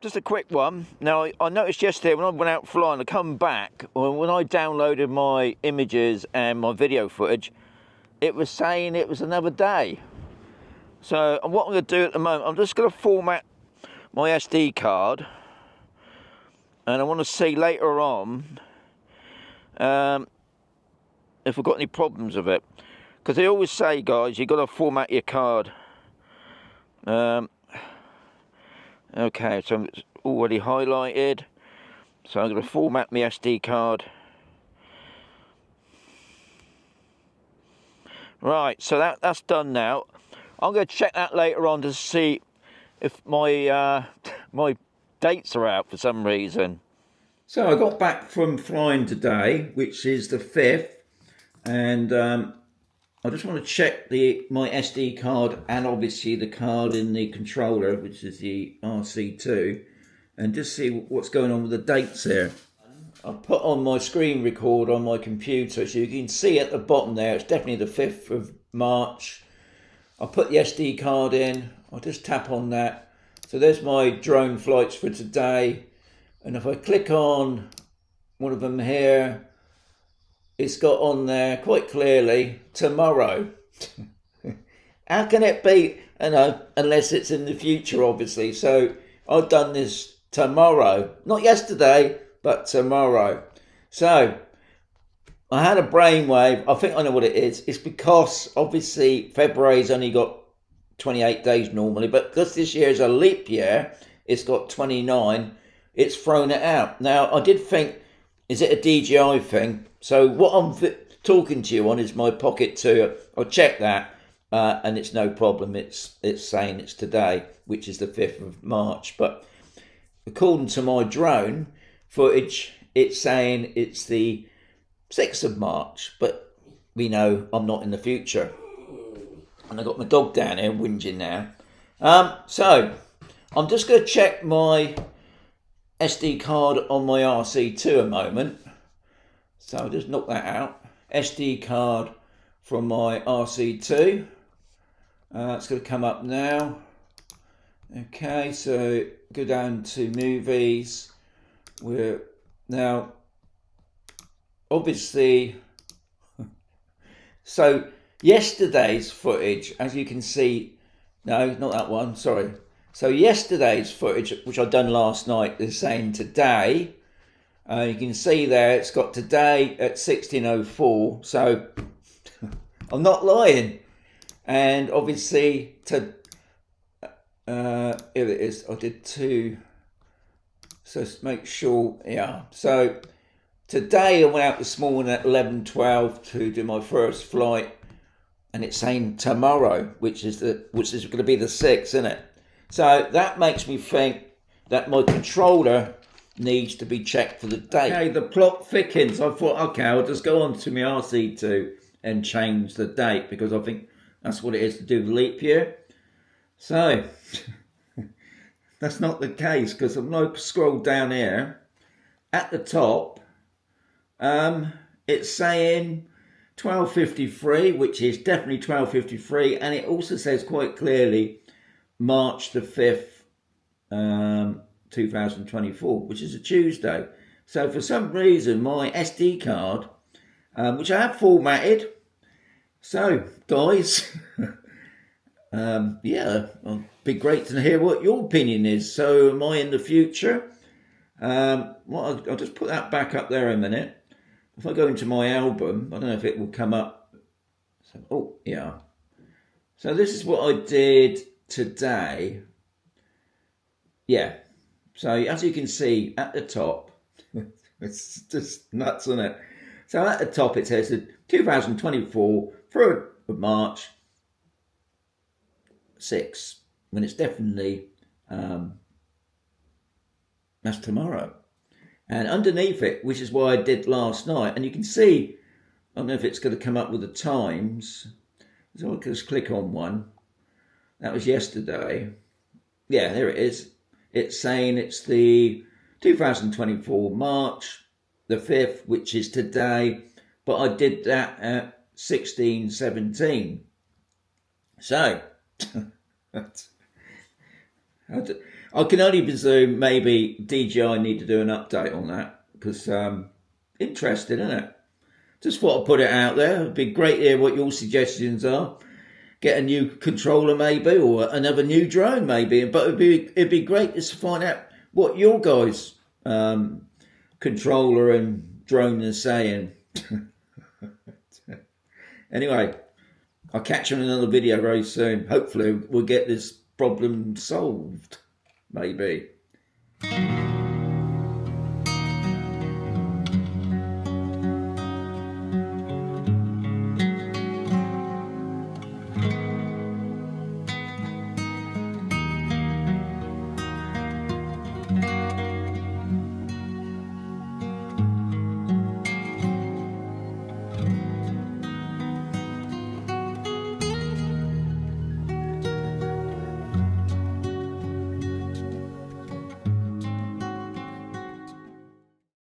Just a quick one. Now, I noticed yesterday when I went out flying, I come back, when I downloaded my images and my video footage, it was saying it was another day. So what I'm going to do at the moment, I'm just going to format my SD card, and I want to see later on if we've got any problems with it. Because they always say, guys, you've got to format your card. Okay, so it's already highlighted. So I'm going to format my SD card. Right, so that's done now. I'm going to check that later on to see if my my dates are out for some reason. So I got back from flying today, which is the 5th, and I just want to check my SD card and obviously the card in the controller, which is the RC2, and just see what's going on with the dates here. I've put on my screen record on my computer, so you can see at the bottom there, it's definitely the 5th of March. I'll put the SD card in, I'll just tap on that. So there's my drone flights for today. And if I click on one of them here, it's got on there quite clearly, tomorrow. How can it be, unless it's in the future, obviously. So I've done this tomorrow, not yesterday, but tomorrow. So I had a brainwave. I think I know what it is. It's because obviously February's only got 28 days normally, but because this year is a leap year, it's got 29. It's thrown it out. Now I did think, is it a DJI thing? So what I'm talking to you on is my Pocket 2. I'll check that, and it's no problem. It's saying it's today, which is the 5th of March. But according to my drone footage, it's saying it's the 6th of March. But we know I'm not in the future. And I've got my dog down here whinging now. So I'm just going to check my SD card on my RC2 a moment. So I'll just knock that out. SD card from my RC2. It's going to come up now. Okay, so go down to movies. We're now obviously. So yesterday's footage, as you can see, no, not that one. Sorry. So yesterday's footage, which I've done last night, is saying today. You can see there it's got today at 16:04. So I'm not lying. And obviously, here it is. I did two. So make sure, yeah. So today I went out this morning at 11:12 to do my first flight, and it's saying tomorrow, which is going to be the 6th, isn't it? So that makes me think that my controller needs to be checked for the date. Okay, the plot thickens. I thought, okay, I'll just go on to my RC2 and change the date, because I think that's what it is to do the leap year. So that's not the case, because I'm going to scroll down here. At the top, it's saying 12:53, which is definitely 12:53, and it also says quite clearly March the 5th, 2024, which is a Tuesday. So for some reason, my SD card, which I have formatted. So, guys, yeah, it'll be great to hear what your opinion is. So, am I in the future? Well, I'll just put that back up there a minute. If I go into my album, I don't know if it will come up. So, oh, yeah. So this is what I did today. Yeah. So as you can see at the top, it's just nuts, isn't it? So at the top it says 2024, 3rd of March, 6, when it's definitely, that's tomorrow. And underneath it, which is what I did last night, and you can see, I don't know if it's going to come up with the times. So I'll just click on one. That was yesterday. Yeah, there it is. It's saying it's the 2024 March the 5th, which is today. But I did that at 16:17. So, I I can only presume maybe DJI need to do an update on that, because interesting, isn't it? Just thought I'd put it out there. It'd be great to hear what your suggestions are. Get a new controller maybe, or another new drone maybe. But it'd be great just to find out what your guys' controller and drone are saying. Anyway, I'll catch you in another video very soon. Hopefully we'll get this problem solved. Maybe.